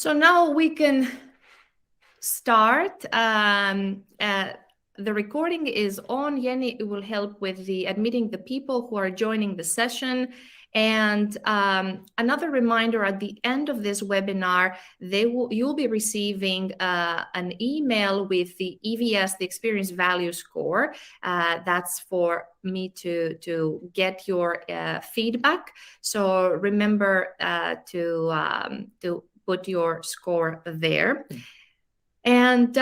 So now we can start. The recording is on. Jenny will help with the admitting the people who are joining the session. And another reminder, at the end of this webinar, you'll be receiving an email with the EVS, the Experience Value Score. That's for me to get your feedback. So remember to put your score there. And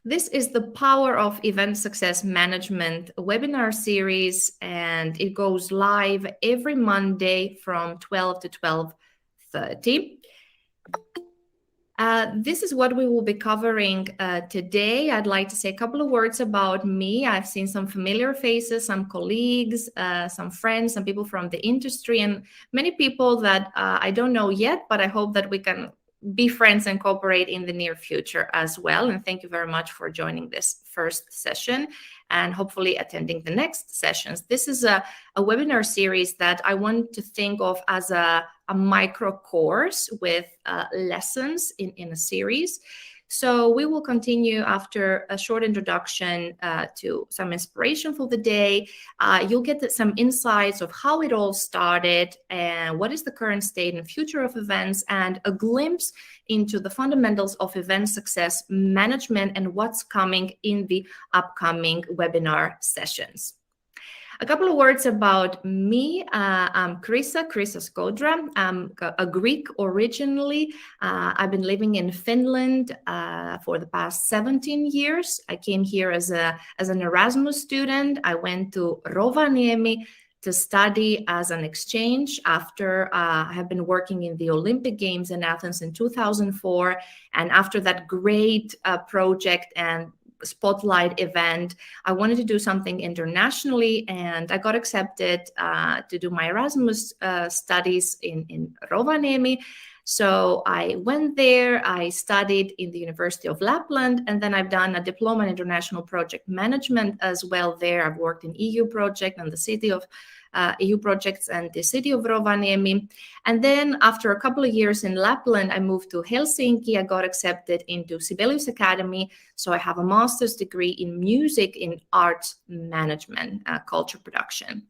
this is the Power of Event Success Management webinar series, and it goes live every Monday from 12 to 12:30. This is what we will be covering today. I'd like to say a couple of words about me. I've seen some familiar faces, some colleagues, some friends, some people from the industry, and many people that I don't know yet, but I hope that we can be friends and cooperate in the near future as well. And thank you very much for joining this first session and hopefully attending the next sessions. This is a webinar series that I want to think of as a micro course with lessons in a series. So we will continue after a short introduction to some inspiration for the day. You'll get some insights of how it all started and what is the current state and future of events, and a glimpse into the fundamentals of event success management and what's coming in the upcoming webinar sessions. A couple of words about me. I'm Chryssa Skodra. I'm a Greek originally. I've been living in Finland for the past 17 years. I came here as an Erasmus student. I went to Rovaniemi to study as an exchange after I have been working in the Olympic Games in Athens in 2004. And after that great project and spotlight event, I wanted to do something internationally, and I got accepted to do my Erasmus studies in Rovaniemi. So I went there, I studied in the University of Lapland, and then I've done a diploma in international project management as well there. I've worked in EU project and the city of EU projects and the city of Rovaniemi. And then after a couple of years in Lapland, I moved to Helsinki. I got accepted into Sibelius Academy. So I have a master's degree in music in arts management, culture production.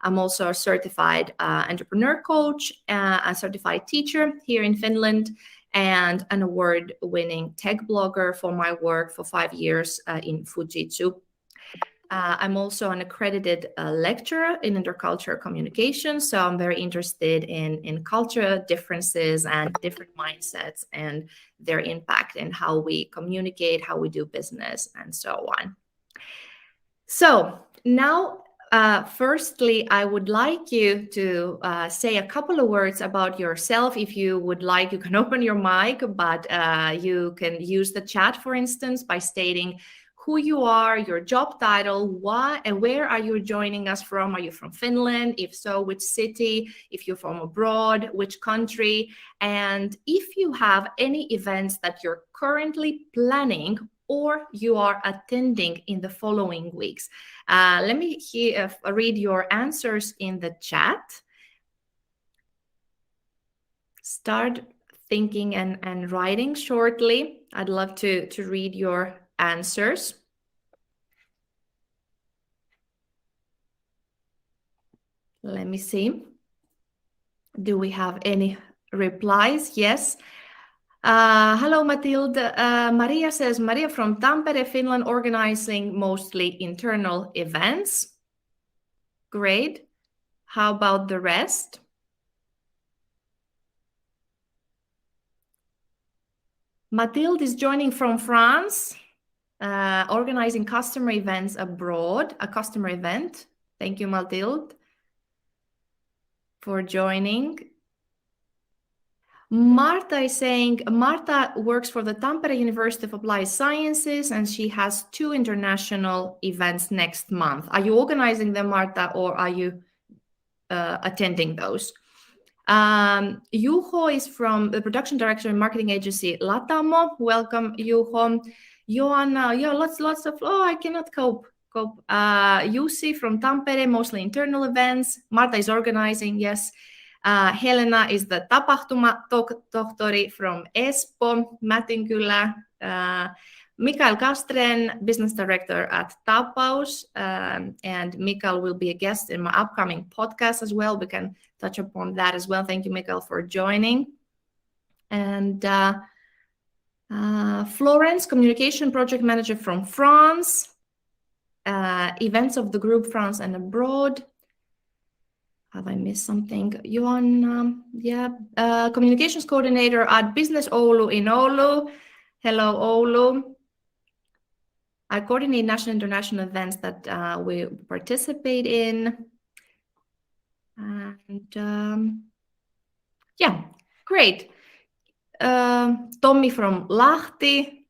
I'm also a certified entrepreneur coach, a certified teacher here in Finland, and an award-winning tech blogger for my work for 5 years in Fujitsu. I'm also an accredited lecturer in intercultural communication, so I'm very interested in cultural differences and different mindsets and their impact and how we communicate, how we do business, and so on. So now, firstly, I would like you to say a couple of words about yourself. If you would like, you can open your mic, but you can use the chat, for instance, by stating who you are, your job title, why and where are you joining us from? Are you from Finland? If so, which city? If you're from abroad, which country? And if you have any events that you're currently planning or you are attending in the following weeks. Let me read your answers in the chat. Start thinking and writing shortly. I'd love to read your answers. Let me see. Do we have any replies? Yes. Hello, Matilda. Maria says, Maria from Tampere, Finland, organizing mostly internal events. Great. How about the rest? Mathilde is joining from France, organizing customer events abroad, a customer event. Thank you, Mathilde, for joining. Marta is saying, Marta works for the Tampere University of Applied Sciences, and she has 2 international events next month. Are you organizing them, Marta, or are you attending those? Juho is from the production director and marketing agency Latamo. Welcome, Juho. Joanna, yeah, lots of, I cannot cope. Jussi from Tampere, mostly internal events. Marta is organizing, yes. Helena is the tapahtumatohtori from Espoo, Matinkylä. Mikael Kastren, business director at Tapaus, and Mikael will be a guest in my upcoming podcast as well. We can touch upon that as well. Thank you, Mikael, for joining. And Florence, communication project manager from France, events of the group France and abroad. Have I missed something? Joanna, communications coordinator at Business Oulu in Oulu. Hello, Oulu. I coordinate national and international events that we participate in. And great. Tommy from Lahti,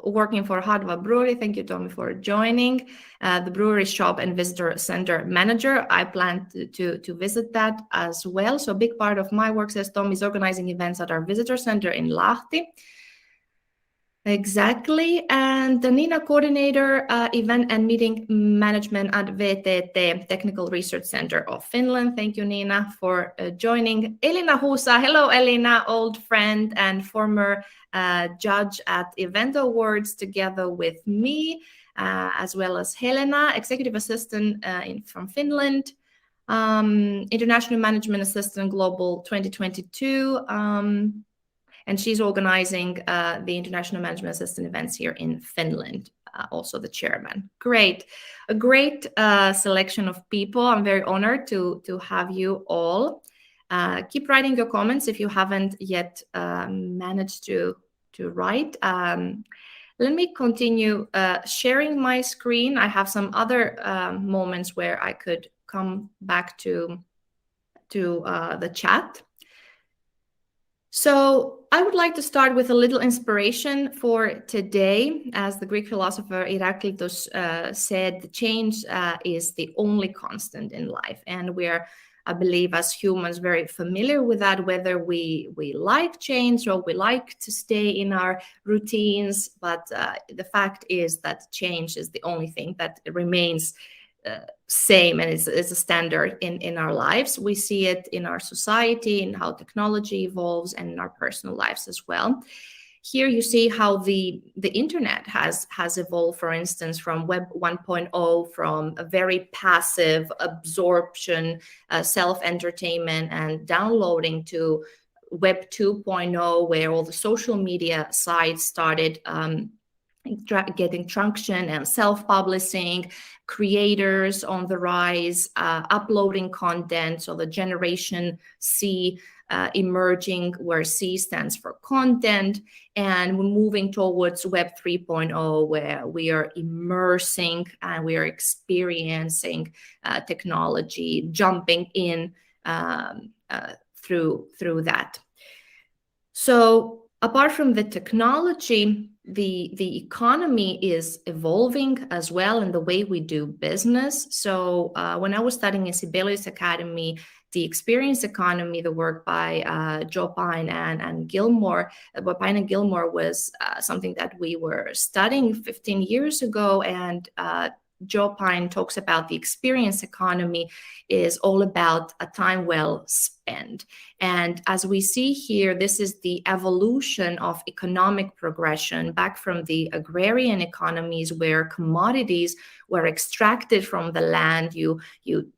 working for Hadva Brewery. Thank you, Tommy, for joining. The brewery shop and visitor center manager. I plan to visit that as well. So a big part of my work, says Tommy, is organizing events at our visitor center in Lahti. Exactly. And the Nina coordinator, event and meeting management at VTT, Technical Research Center of Finland. Thank you, Nina, for joining. Elina Husa. Hello, Elina, old friend and former judge at Event Awards together with me, as well as Helena, executive assistant from Finland, international management assistant global 2022. And she's organizing the International Management Assistant events here in Finland, also the chairman. Great. A great selection of people. I'm very honored to have you all. Keep writing your comments if you haven't yet managed to write. Let me continue sharing my screen. I have some other moments where I could come back to the chat. So I would like to start with a little inspiration for today. As the Greek philosopher Heraclitus said, the change is the only constant in life. And we're, I believe, as humans, very familiar with that, whether we like change or we like to stay in our routines. But the fact is that change is the only thing that remains same, and it's a standard in our lives. We see it in our society, in how technology evolves, and in our personal lives as well. Here you see how the internet has evolved, for instance, from Web 1.0, from a very passive absorption, self-entertainment and downloading, to Web 2.0, where all the social media sites started getting traction, and self-publishing, creators on the rise, uploading content. So the generation C emerging, where C stands for content, and we're moving towards Web 3.0, where we are immersing and we are experiencing technology, jumping in through that. So apart from the technology, the economy is evolving as well in the way we do business. So when I was studying in Sibelius Academy, the experience economy, the work by Joe Pine and Gilmore, Pine and Gilmore was something that we were studying 15 years ago. And Joe Pine talks about the experience economy is all about a time well spent. And as we see here, this is the evolution of economic progression back from the agrarian economies, where commodities were extracted from the land. You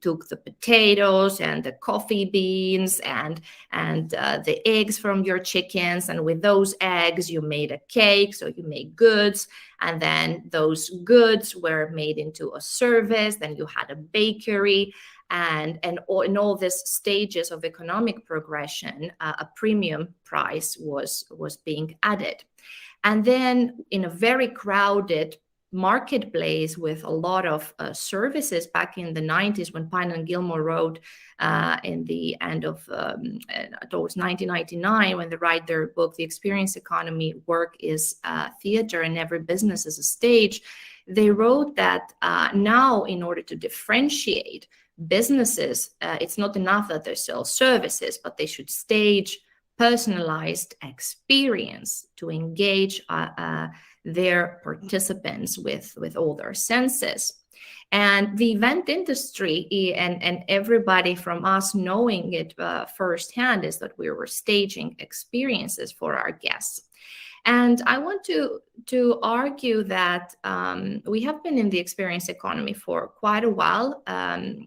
took the potatoes and the coffee beans and the eggs from your chickens, and with those eggs you made a cake, so you made goods, and then those goods were made into a service. Then you had a bakery, and in all these stages of economic progression, a premium price was being added. And then in a very crowded marketplace with a lot of services back in the 90s, when Pine and Gilmore wrote in the end of towards 1999, when they write their book, The Experience Economy, Work is Theater and Every Business is a Stage, they wrote that now, in order to differentiate businesses, it's not enough that they sell services, but they should stage personalized experience to engage their participants with all their senses. And the event industry and everybody from us knowing it firsthand is that we were staging experiences for our guests. And I want to argue that we have been in the experience economy for quite a while,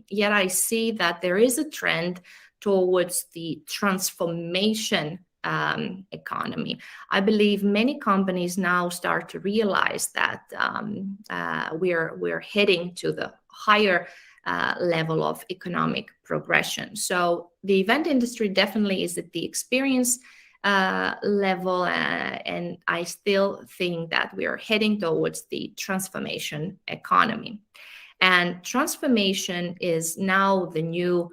yet I see that there is a trend towards the transformation economy. I believe many companies now start to realize that we're heading to the higher level of economic progression. So the event industry definitely is at the experience level, and I still think that we are heading towards the transformation economy. And transformation is now the new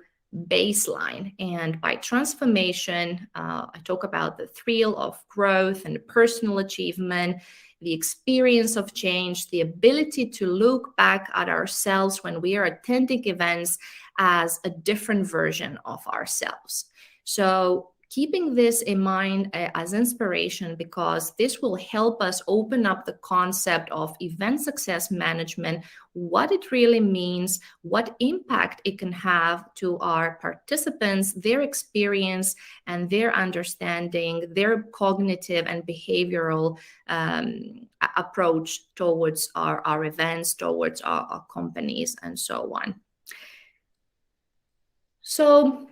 baseline. And by transformation, I talk about the thrill of growth and personal achievement, the experience of change, the ability to look back at ourselves when we are attending events as a different version of ourselves. So keeping this in mind as inspiration, because this will help us open up the concept of event success management, what it really means, what impact it can have to our participants, their experience and their understanding, their cognitive and behavioral approach towards our events, towards our companies, and so on. So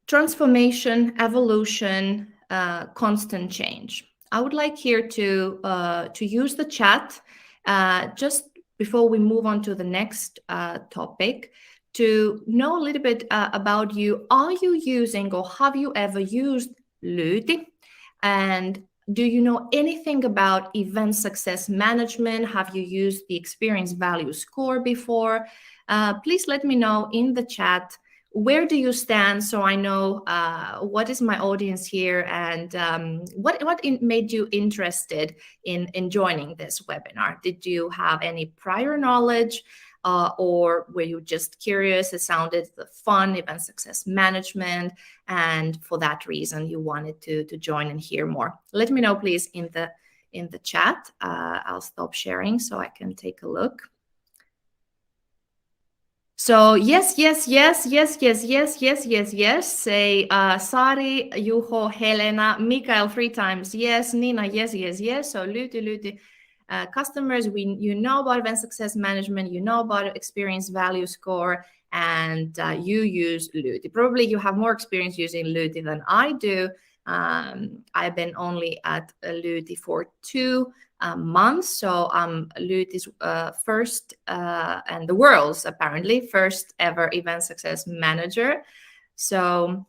transformation, evolution, constant change. I would like here to use the chat just before we move on to the next topic, to know a little bit about you. Are you using or have you ever used Lyyti? And do you know anything about event success management? Have you used the experience value score before? Please let me know in the chat. Where do you stand, so I know what is my audience here, and what made you interested in joining this webinar? Did you have any prior knowledge, or were you just curious? It sounded fun, event success management, and for that reason you wanted to join and hear more. Let me know, please, in the chat. I'll stop sharing so I can take a look. So yes. Say Sari, Juho, Helena, Mikael 3 times yes, Nina yes. So Lyyti. Customers, you know about event success management, you know about experience value score, and you use Lyyti. Probably you have more experience using Lyyti than I do. I've been only at Lyyti for 2 months, so I'm Lyyti's first and the world's apparently first ever event success manager. So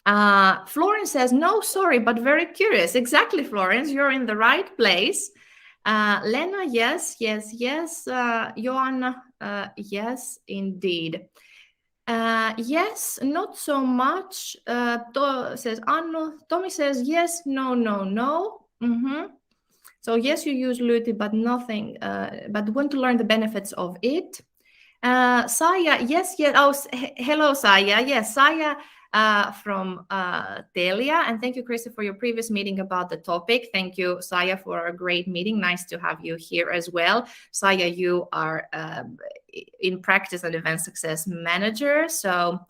Florence says, no, sorry, but very curious. Exactly, Florence, you're in the right place. Lena, yes. Joanna, yes, indeed. Yes, not so much. Says Anno. Tommy says yes, no. So yes, you use Lyyti, but nothing. But want to learn the benefits of it. Saya, yes. Oh, hello, Saya. Yes, Saya from Telia, and thank you, Chryssa, for your previous meeting about the topic. Thank you, Saya, for a great meeting. Nice to have you here as well. Saya, you are in practice an event success manager, so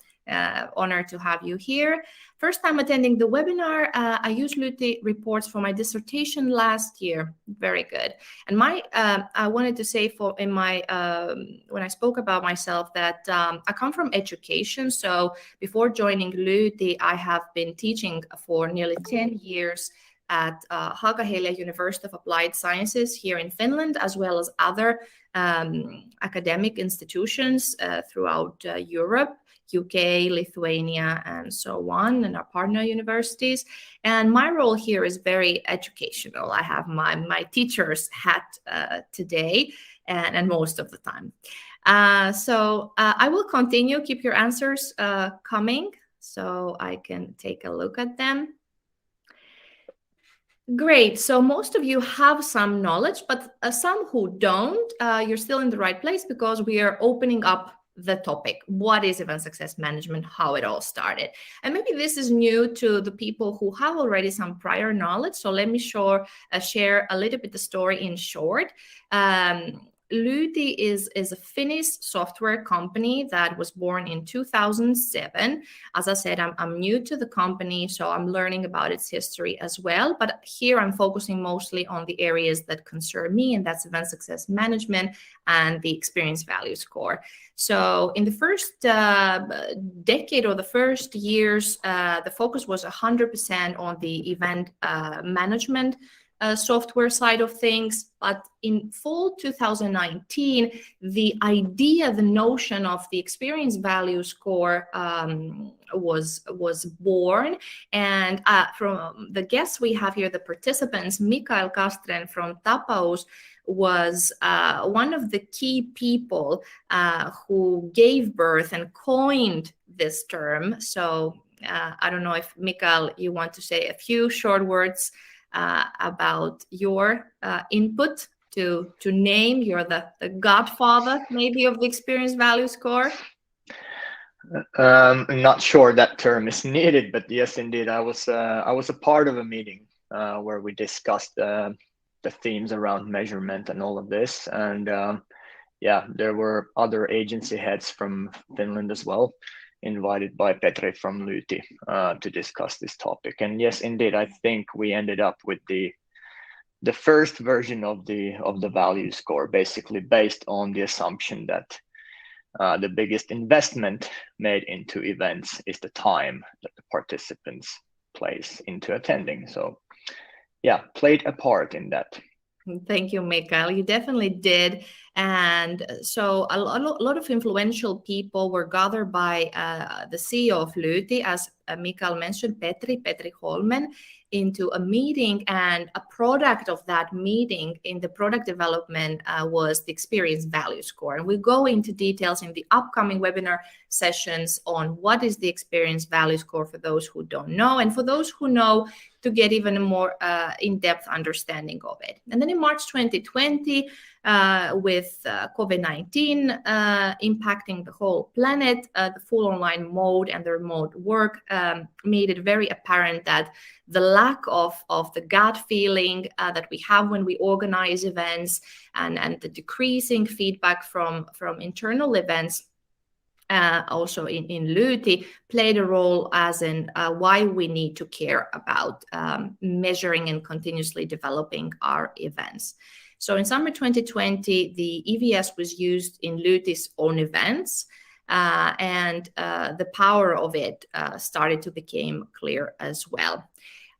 honored to have you here. First time attending the webinar. I used Lyyti reports for my dissertation last year. Very good. And I wanted to say when I spoke about myself that I come from education. So before joining Lyyti, I have been teaching for nearly 10 years at Haaga-Helia University of Applied Sciences here in Finland, as well as other academic institutions throughout Europe, UK, Lithuania, and so on, and our partner universities. And my role here is very educational. I have my teacher's hat today, and most of the time. So I will continue. Keep your answers coming so I can take a look at them. Great. So most of you have some knowledge, but some who don't, you're still in the right place, because we are opening up the topic. What is event success management? How it all started? And maybe this is new to the people who have already some prior knowledge. So let me share a little bit the story in short. Lyyti is a Finnish software company that was born in 2007. As I said, I'm new to the company, so I'm learning about its history as well. But here I'm focusing mostly on the areas that concern me, and that's event success management and the experience value score. So in the first decade or the first years, the focus was 100% on the event management software side of things. But in fall 2019, the idea, the notion of the experience value score was born. And from the guests we have here, the participants, Mikael Kastren from Tapaus was one of the key people who gave birth and coined this term. So I don't know if, Mikael, you want to say a few short words about your input to name. You're the godfather maybe of the experience value score. I'm not sure that term is needed, but yes, indeed, I was a part of a meeting where we discussed the themes around measurement and all of this, and there were other agency heads from Finland as well, invited by Petri from Lyyti to discuss this topic. And yes, indeed, I think we ended up with the first version of the value score, basically based on the assumption that the biggest investment made into events is the time that the participants place into attending. So yeah, played a part in that. Thank you, Mikael. You definitely did. And so a lot of influential people were gathered by the CEO of Lyyti, as Mikael mentioned, Petri Holmen, into a meeting. And a product of that meeting in the product development was the experience value score. And we go into details in the upcoming webinar sessions on what is the experience value score for those who don't know, and for those who know, to get even a more in-depth understanding of it. And then in March 2020, with COVID-19 impacting the whole planet, the full online mode and the remote work made it very apparent that the lack of the gut feeling that we have when we organize events, and the decreasing feedback from internal events, also in Lyyti, played a role as in why we need to care about measuring and continuously developing our events. So in summer 2020, the EVS was used in Lyty's own events, and the power of it started to become clear as well.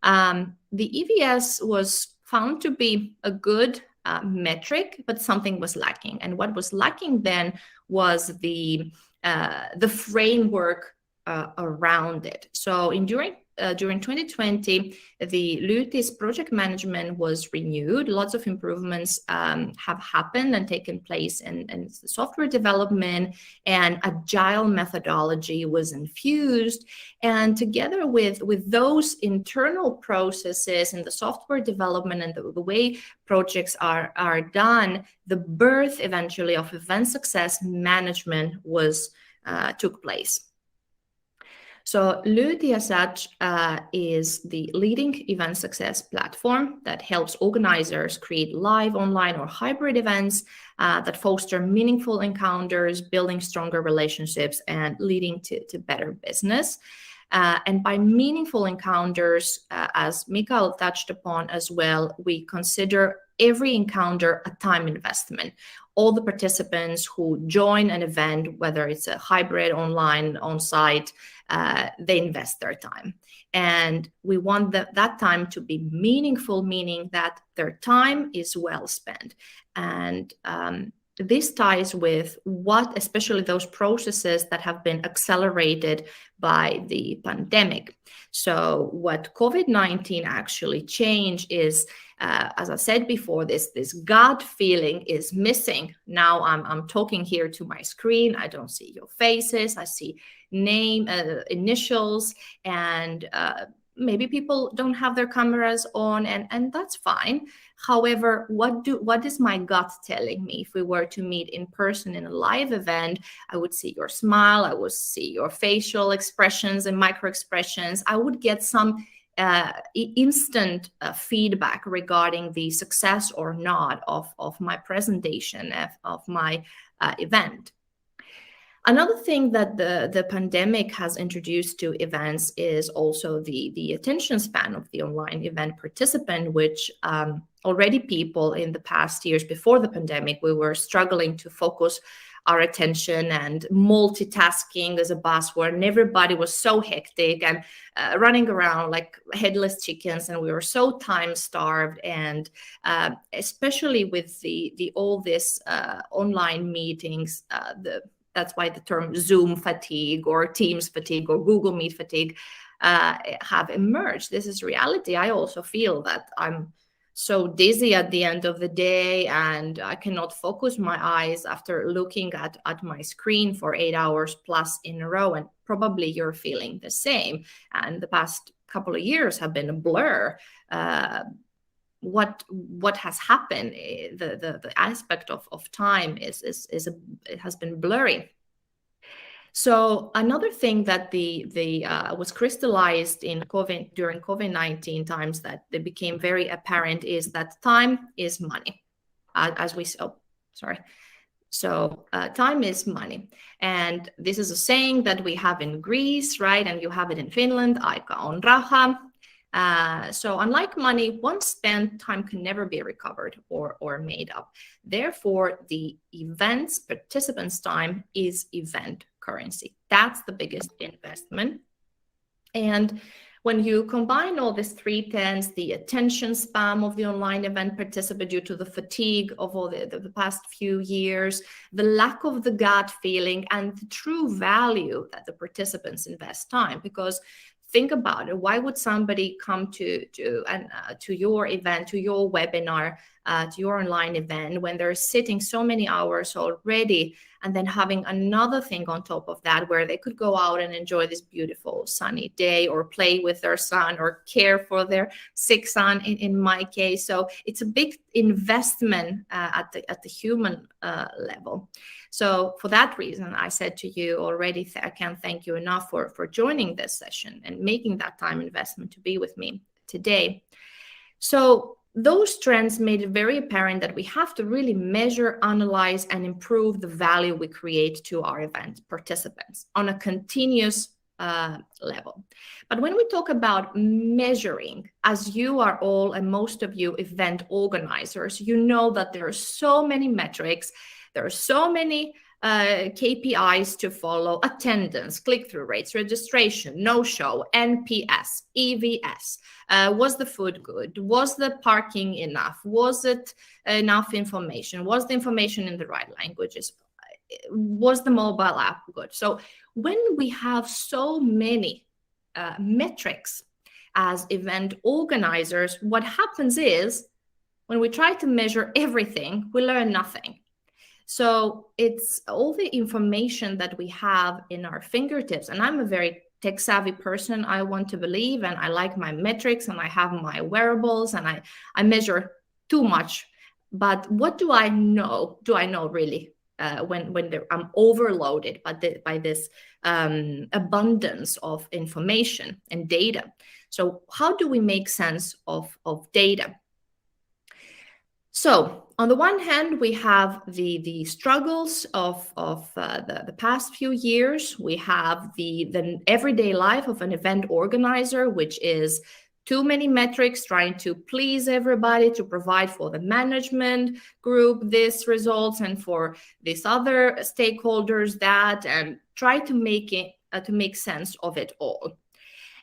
The EVS was found to be a good metric, but something was lacking. And what was lacking then was the framework around it. So during 2020, the Lyty's project management was renewed. Lots of improvements have happened and taken place in the software development, and agile methodology was infused. And together with those internal processes in the software development and the way projects are done, the birth eventually of event success management took place. So Lyyti as such is the leading event success platform that helps organizers create live, online, or hybrid events that foster meaningful encounters, building stronger relationships, and leading to better business. And by meaningful encounters, as Mikael touched upon as well, we consider every encounter a time investment. All the participants who join an event, whether it's a hybrid, online, on-site, they invest their time. And we want that time to be meaningful, meaning that their time is well spent. And this ties with especially those processes that have been accelerated by the pandemic. So what COVID-19 actually changed is, as I said before, this gut feeling is missing. Now I'm talking here to my screen. I don't see your faces. I see name, initials, and maybe people don't have their cameras on, and that's fine. However, what is my gut telling me? If we were to meet in person in a live event, I would see your smile, I would see your facial expressions and micro expressions. I would get some instant feedback regarding the success or not of my presentation, of my event. Another thing that the pandemic has introduced to events is also the attention span of the online event participant, which already people in the past years before the pandemic, we were struggling to focus our attention, and multitasking as a buzzword, and everybody was so hectic and running around like headless chickens, and we were so time starved. And especially with the all this online meetings, that's why the term Zoom fatigue or Teams fatigue or Google Meet fatigue have emerged. This is reality. I also feel that I'm so dizzy at the end of the day, and I cannot focus my eyes after looking at my screen for 8 hours plus in a row. And probably you're feeling the same. And the past couple of years have been a blur. What has happened? The aspect of time it has been blurry. So another thing that was crystallized in COVID during COVID-19 times that they became very apparent is that time is money, So time is money. And this is a saying that we have in Greece, right? And you have it in Finland, aika on raha. So unlike money, once spent, time can never be recovered or made up. Therefore, the event's participants' time is event currency. That's the biggest investment. And when you combine all these three things, the attention span of the online event participant due to the fatigue of all the past few years, the lack of the gut feeling, and the true value that the participants invest time. Because think about it. Why would somebody come to your event, to your webinar, to your online event when they're sitting so many hours already, and then having another thing on top of that where they could go out and enjoy this beautiful sunny day, or play with their son, or care for their sick son in my case. So it's a big investment at the human level. So for that reason, I said to you already, I can't thank you enough for joining this session and making that time investment to be with me today. So those trends made it very apparent that we have to really measure, analyze, and improve the value we create to our event participants on a continuous level. But when we talk about measuring, as you are all, and most of you event organizers, you know that there are so many metrics, there are so many KPIs to follow: attendance, click-through rates, registration, no-show, NPS, EVS. Was the food good? Was the parking enough? Was it enough information? Was the information in the right languages? Was the mobile app good? So when we have so many metrics as event organizers, what happens is when we try to measure everything, we learn nothing. So it's all the information that we have in our fingertips. And I'm a very tech-savvy person, I want to believe, and I like my metrics, and I have my wearables, and I measure too much. But what do I know? Do I know really when I'm overloaded by this abundance of information and data? So how do we make sense of data? So on the one hand, we have the struggles of the past few years. We have the everyday life of an event organizer, which is too many metrics, trying to please everybody, to provide for the management group this results, and for these other stakeholders that, and try to make sense of it all.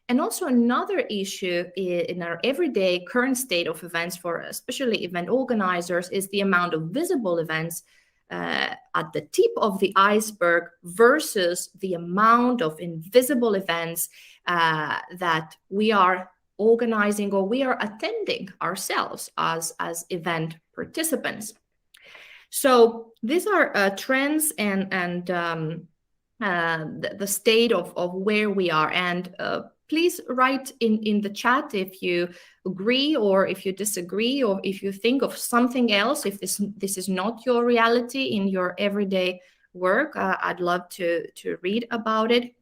And also another issue in our everyday current state of events for especially event organizers is the amount of visible events at the tip of the iceberg versus the amount of invisible events that we are organizing or we are attending ourselves as event participants. So these are trends and the state of where we are. And please write in the chat if you agree or if you disagree, or if you think of something else, if this is not your reality in your everyday work. I'd love to read about it,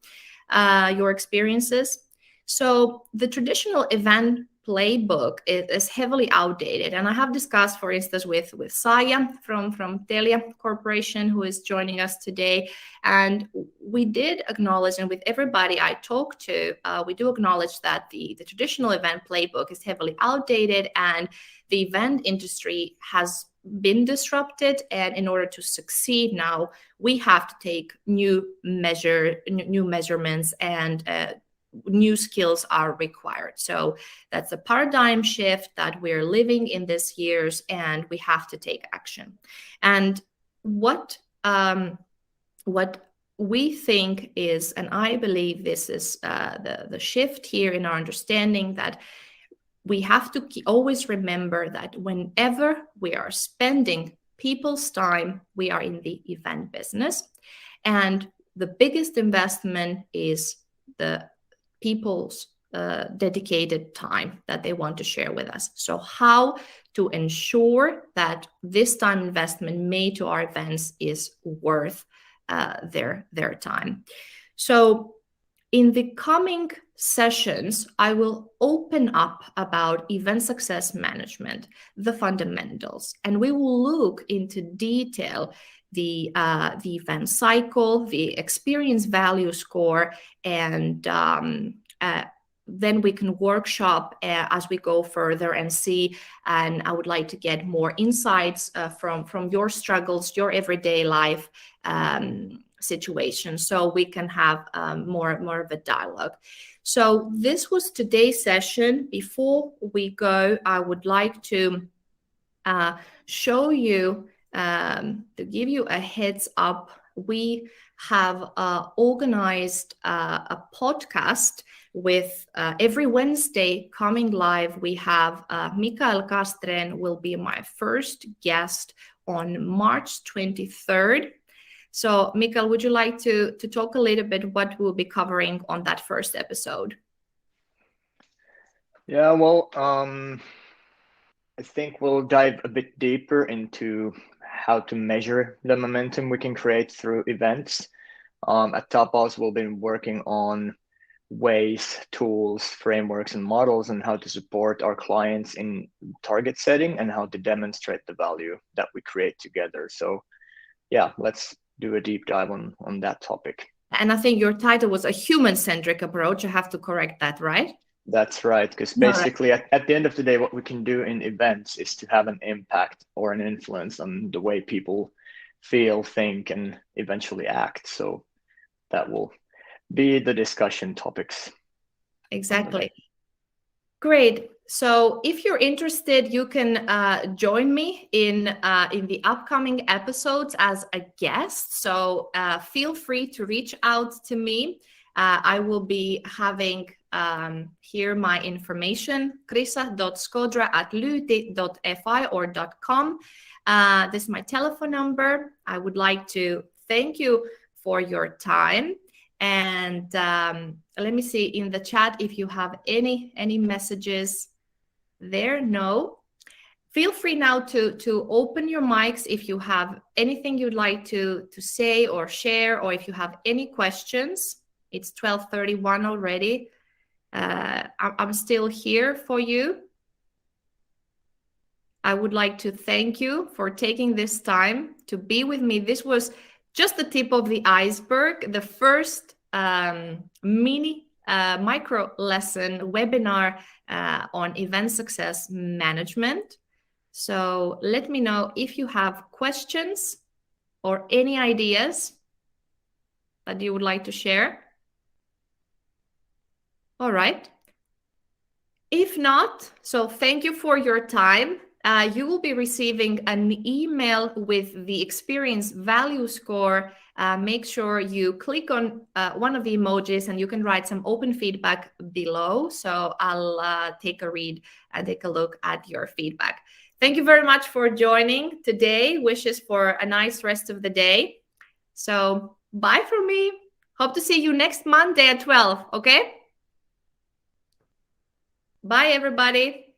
your experiences. So the traditional event playbook is heavily outdated. And I have discussed, for instance, with Saya from Telia Corporation, who is joining us today. And we did acknowledge, and with everybody I talked to, we do acknowledge that the traditional event playbook is heavily outdated, and the event industry has been disrupted. And in order to succeed now, we have to take new measurements, and new skills are required. So that's a paradigm shift that we're living in this years, and we have to take action. And what we think is, and I believe this is the shift here in our understanding, that we have to always remember that whenever we are spending people's time, we are in the event business, and the biggest investment is the people's dedicated time that they want to share with us. So how to ensure that this time investment made to our events is worth their time. So in the coming sessions, I will open up about event success management, the fundamentals, and we will look into detail the event cycle, the experience value score, and then we can workshop as we go further and see. And I would like to get more insights from your struggles, your everyday life situation, so we can have more of a dialogue. So this was today's session. Before we go, I would like to show you, to give you a heads up, we have organized a podcast with every Wednesday coming live. We have Mikael Kastren will be my first guest on March 23rd. So Mikael, would you like to talk a little bit what we'll be covering on that first episode? Yeah, well, I think we'll dive a bit deeper into how to measure the momentum we can create through events. At Tapas, we've been working on ways, tools, frameworks, and models on how to support our clients in target setting and how to demonstrate the value that we create together. So yeah, let's do a deep dive on that topic. And I think your title was a human-centric approach. I have to correct that, right? That's right, because basically at the end of the day, what we can do in events is to have an impact or an influence on the way people feel, think, and eventually act. So that will be the discussion topics. Exactly. Great. So if you're interested, you can join me in the upcoming episodes as a guest. So feel free to reach out to me. I will be having here my information, chryssa.skodra@luti.fi or .com. This is my telephone number. I would like to thank you for your time. And let me see in the chat if you have any messages there. No. Feel free now to open your mics if you have anything you'd like to say or share, or if you have any questions. It's 12:31 already. I'm still here for you. I would like to thank you for taking this time to be with me. This was just the tip of the iceberg, the first mini micro lesson webinar on event success management. So let me know if you have questions or any ideas that you would like to share. All right. If not, so thank you for your time. You will be receiving an email with the experience value score. Make sure you click on one of the emojis and you can write some open feedback below. So I'll take a read and take a look at your feedback. Thank you very much for joining today. Wishes for a nice rest of the day. So bye from me. Hope to see you next Monday at 12, okay? Bye, everybody.